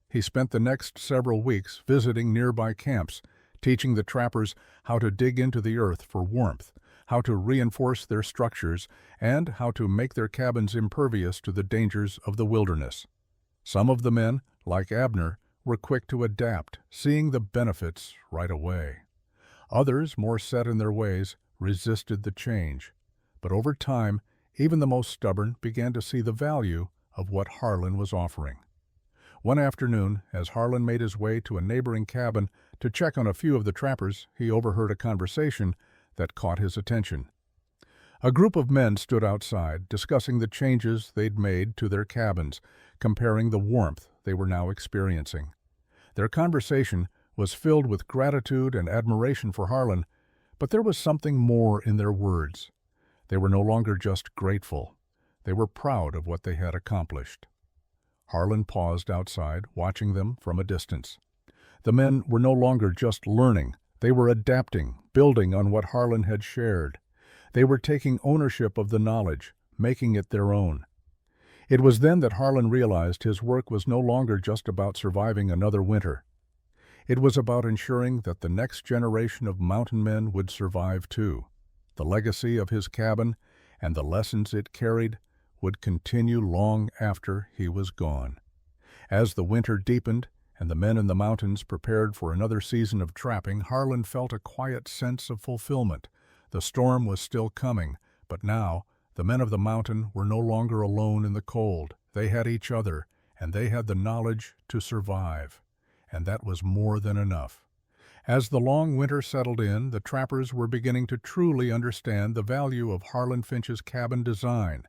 He spent the next several weeks visiting nearby camps, teaching the trappers how to dig into the earth for warmth, how to reinforce their structures, and how to make their cabins impervious to the dangers of the wilderness. Some of the men, like Abner, were quick to adapt, seeing the benefits right away. Others, more set in their ways, resisted the change. But over time, even the most stubborn began to see the value of what Harlan was offering. One afternoon, as Harlan made his way to a neighboring cabin to check on a few of the trappers, he overheard a conversation that caught his attention. A group of men stood outside, discussing the changes they'd made to their cabins, comparing the warmth they were now experiencing. Their conversation was filled with gratitude and admiration for Harlan, but there was something more in their words. They were no longer just grateful. They were proud of what they had accomplished. Harlan paused outside, watching them from a distance. The men were no longer just learning. They were adapting, building on what Harlan had shared. They were taking ownership of the knowledge, making it their own. It was then that Harlan realized his work was no longer just about surviving another winter. It was about ensuring that the next generation of mountain men would survive too. The legacy of his cabin and the lessons it carried would continue long after he was gone. As the winter deepened and the men in the mountains prepared for another season of trapping, Harlan felt a quiet sense of fulfillment. The storm was still coming, but now the men of the mountain were no longer alone in the cold. They had each other, and they had the knowledge to survive. And that was more than enough. As the long winter settled in, the trappers were beginning to truly understand the value of Harlan Finch's cabin design.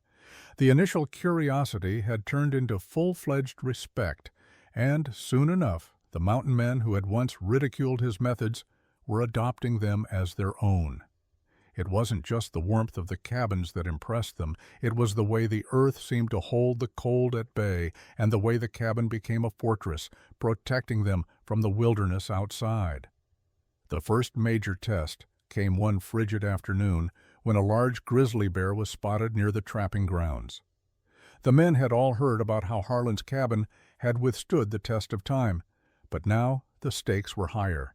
The initial curiosity had turned into full-fledged respect, and soon enough, the mountain men who had once ridiculed his methods were adopting them as their own. It wasn't just the warmth of the cabins that impressed them, it was the way the earth seemed to hold the cold at bay, and the way the cabin became a fortress, protecting them from the wilderness outside. The first major test came one frigid afternoon when a large grizzly bear was spotted near the trapping grounds. The men had all heard about how Harlan's cabin had withstood the test of time, but now the stakes were higher.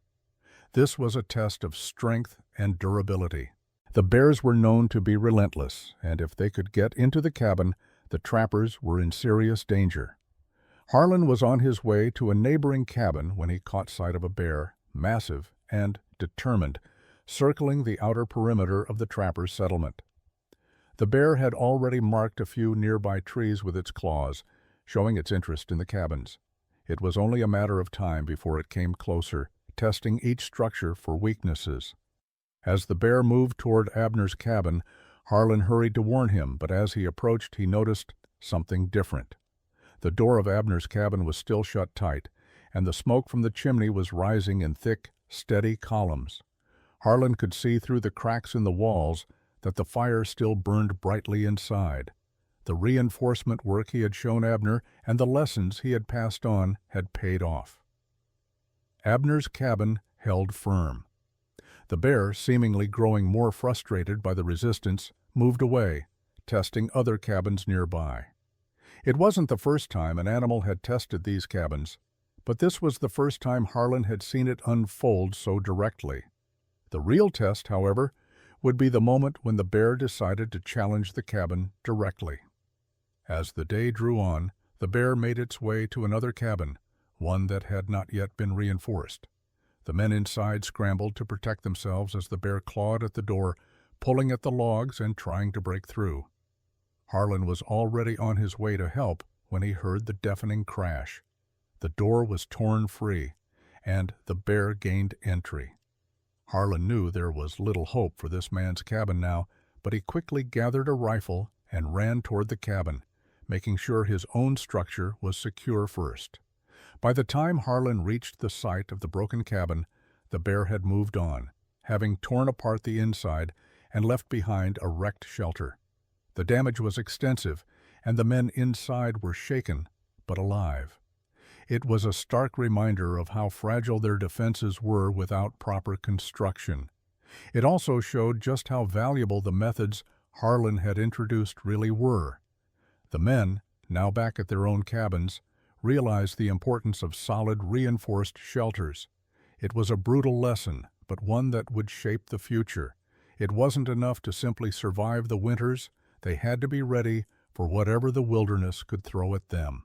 This was a test of strength and durability. The bears were known to be relentless, and if they could get into the cabin, the trappers were in serious danger. Harlan was on his way to a neighboring cabin when he caught sight of a bear, massive and determined, circling the outer perimeter of the trappers' settlement. The bear had already marked a few nearby trees with its claws, showing its interest in the cabins. It was only a matter of time before it came closer, testing each structure for weaknesses. As the bear moved toward Abner's cabin, Harlan hurried to warn him, but as he approached, he noticed something different. The door of Abner's cabin was still shut tight, and the smoke from the chimney was rising in thick, steady columns. Harlan could see through the cracks in the walls that the fire still burned brightly inside. The reinforcement work he had shown Abner and the lessons he had passed on had paid off. Abner's cabin held firm. The bear, seemingly growing more frustrated by the resistance, moved away, testing other cabins nearby. It wasn't the first time an animal had tested these cabins, but this was the first time Harlan had seen it unfold so directly. The real test, however, would be the moment when the bear decided to challenge the cabin directly. As the day drew on, the bear made its way to another cabin, one that had not yet been reinforced. The men inside scrambled to protect themselves as the bear clawed at the door, pulling at the logs and trying to break through. Harlan was already on his way to help when he heard the deafening crash. The door was torn free, and the bear gained entry. Harlan knew there was little hope for this man's cabin now, but he quickly gathered a rifle and ran toward the cabin, making sure his own structure was secure first. By the time Harlan reached the site of the broken cabin, the bear had moved on, having torn apart the inside and left behind a wrecked shelter. The damage was extensive, and the men inside were shaken, but alive. It was a stark reminder of how fragile their defenses were without proper construction. It also showed just how valuable the methods Harlan had introduced really were. The men, now back at their own cabins, realized the importance of solid, reinforced shelters. It was a brutal lesson, but one that would shape the future. It wasn't enough to simply survive the winters. They had to be ready for whatever the wilderness could throw at them.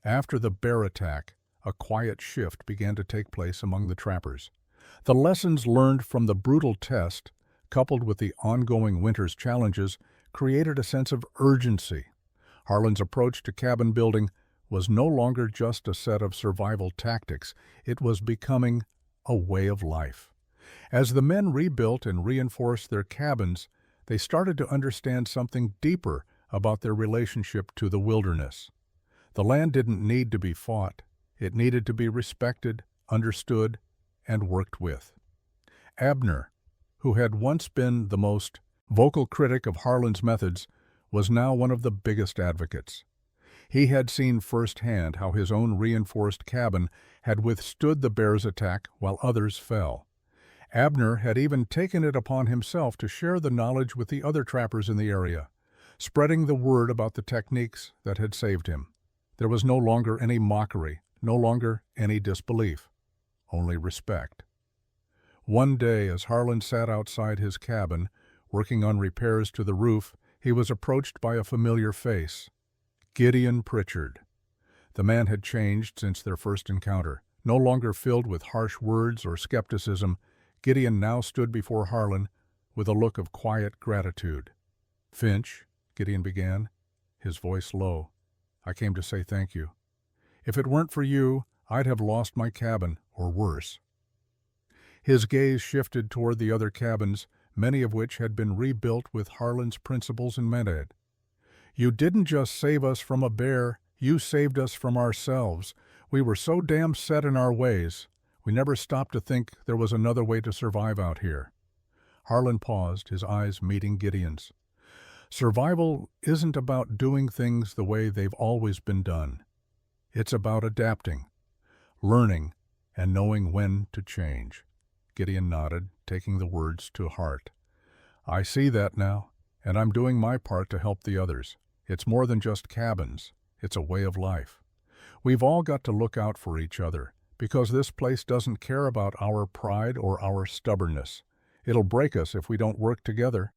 After the bear attack, a quiet shift began to take place among the trappers. The lessons learned from the brutal test, coupled with the ongoing winter's challenges, created a sense of urgency. Harlan's approach to cabin building was no longer just a set of survival tactics. It was becoming a way of life. As the men rebuilt and reinforced their cabins, they started to understand something deeper about their relationship to the wilderness. The land didn't need to be fought. It needed to be respected, understood, and worked with. Abner, who had once been the most vocal critic of Harlan's methods, was now one of the biggest advocates. He had seen firsthand how his own reinforced cabin had withstood the bear's attack while others fell. Abner had even taken it upon himself to share the knowledge with the other trappers in the area, spreading the word about the techniques that had saved him. There was no longer any mockery, no longer any disbelief, only respect. One day, as Harlan sat outside his cabin, working on repairs to the roof, he was approached by a familiar face. Gideon Pritchard. The man had changed since their first encounter. No longer filled with harsh words or skepticism, Gideon now stood before Harlan with a look of quiet gratitude. "Finch," Gideon began, his voice low, "I came to say thank you. If it weren't for you, I'd have lost my cabin, or worse." His gaze shifted toward the other cabins, many of which had been rebuilt with Harlan's principles in mind. "You didn't just save us from a bear, you saved us from ourselves. We were so damn set in our ways. We never stopped to think there was another way to survive out here." Harlan paused, his eyes meeting Gideon's. "Survival isn't about doing things the way they've always been done. It's about adapting, learning, and knowing when to change." Gideon nodded, taking the words to heart. "I see that now, and I'm doing my part to help the others. It's more than just cabins. It's a way of life. We've all got to look out for each other, because this place doesn't care about our pride or our stubbornness. It'll break us if we don't work together."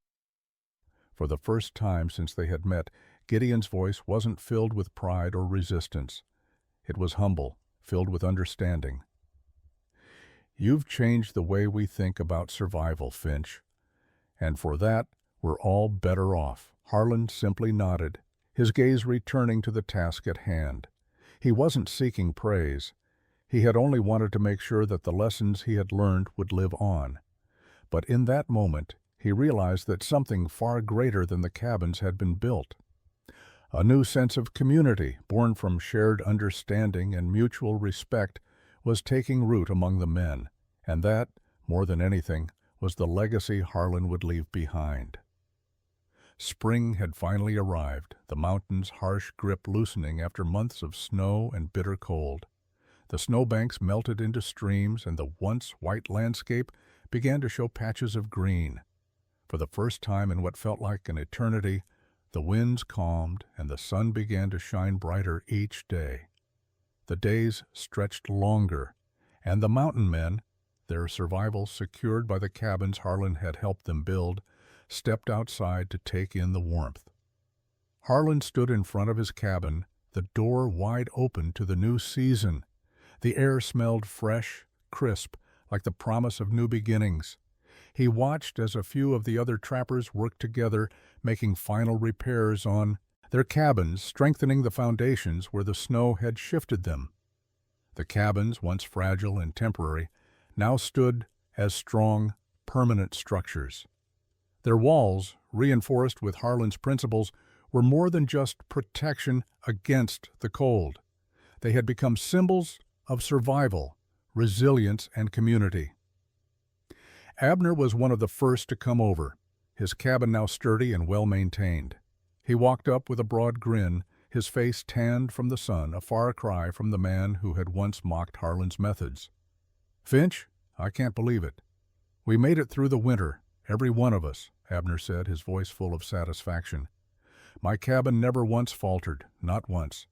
For the first time since they had met, Gideon's voice wasn't filled with pride or resistance. It was humble, filled with understanding. "You've changed the way we think about survival, Finch. And for that, we're all better off." Harlan simply nodded, his gaze returning to the task at hand. He wasn't seeking praise. He had only wanted to make sure that the lessons he had learned would live on. But in that moment, he realized that something far greater than the cabins had been built. A new sense of community, born from shared understanding and mutual respect, was taking root among the men, and that, more than anything, was the legacy Harlan would leave behind. Spring had finally arrived, the mountain's harsh grip loosening after months of snow and bitter cold. The snowbanks melted into streams, and the once white landscape began to show patches of green. For the first time in what felt like an eternity, the winds calmed and the sun began to shine brighter each day. The days stretched longer, and the mountain men, their survival secured by the cabins Harlan had helped them build, stepped outside to take in the warmth. Harlan stood in front of his cabin, the door wide open to the new season. The air smelled fresh, crisp, like the promise of new beginnings. He watched as a few of the other trappers worked together, making final repairs on their cabins, strengthening the foundations where the snow had shifted them. The cabins, once fragile and temporary, now stood as strong, permanent structures. Their walls, reinforced with Harlan's principles, were more than just protection against the cold. They had become symbols of survival, resilience, and community. Abner was one of the first to come over, his cabin now sturdy and well-maintained. He walked up with a broad grin, his face tanned from the sun, a far cry from the man who had once mocked Harlan's methods. "Finch, I can't believe it. We made it through the winter, every one of us," Abner said, his voice full of satisfaction. "My cabin never once faltered, not once.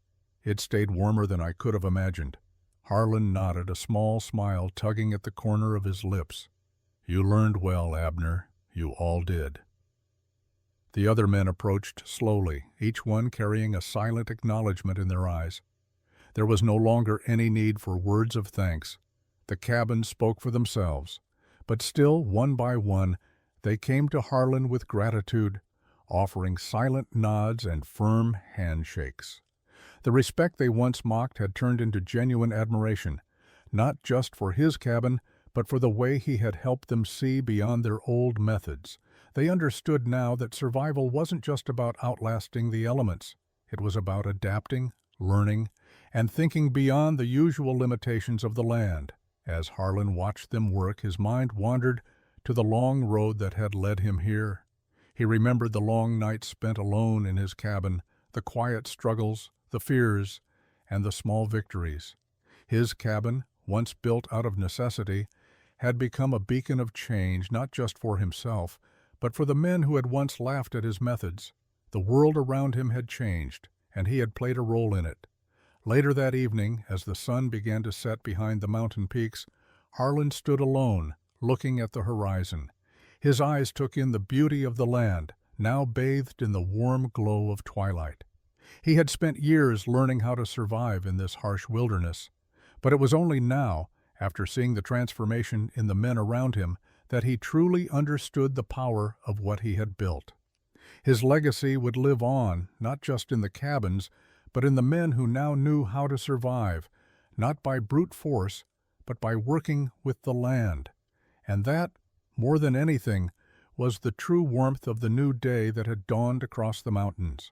It stayed warmer than I could have imagined." Harlan nodded, a small smile tugging at the corner of his lips. "You learned well, Abner. You all did." The other men approached slowly, each one carrying a silent acknowledgement in their eyes. There was no longer any need for words of thanks. The cabins spoke for themselves, but still, one by one, they came to Harlan with gratitude, offering silent nods and firm handshakes. The respect they once mocked had turned into genuine admiration, not just for his cabin, but for the way he had helped them see beyond their old methods. They understood now that survival wasn't just about outlasting the elements. It was about adapting, learning, and thinking beyond the usual limitations of the land. As Harlan watched them work, his mind wandered to the long road that had led him here. He remembered the long nights spent alone in his cabin, the quiet struggles, the fears, and the small victories. His cabin, once built out of necessity, had become a beacon of change, not just for himself, but for the men who had once laughed at his methods. The world around him had changed, and he had played a role in it. Later that evening, as the sun began to set behind the mountain peaks, Harlan stood alone, looking at the horizon. His eyes took in the beauty of the land, now bathed in the warm glow of twilight. He had spent years learning how to survive in this harsh wilderness, but it was only now, after seeing the transformation in the men around him, that he truly understood the power of what he had built. His legacy would live on, not just in the cabins, but in the men who now knew how to survive, not by brute force, but by working with the land. And that, more than anything, was the true warmth of the new day that had dawned across the mountains.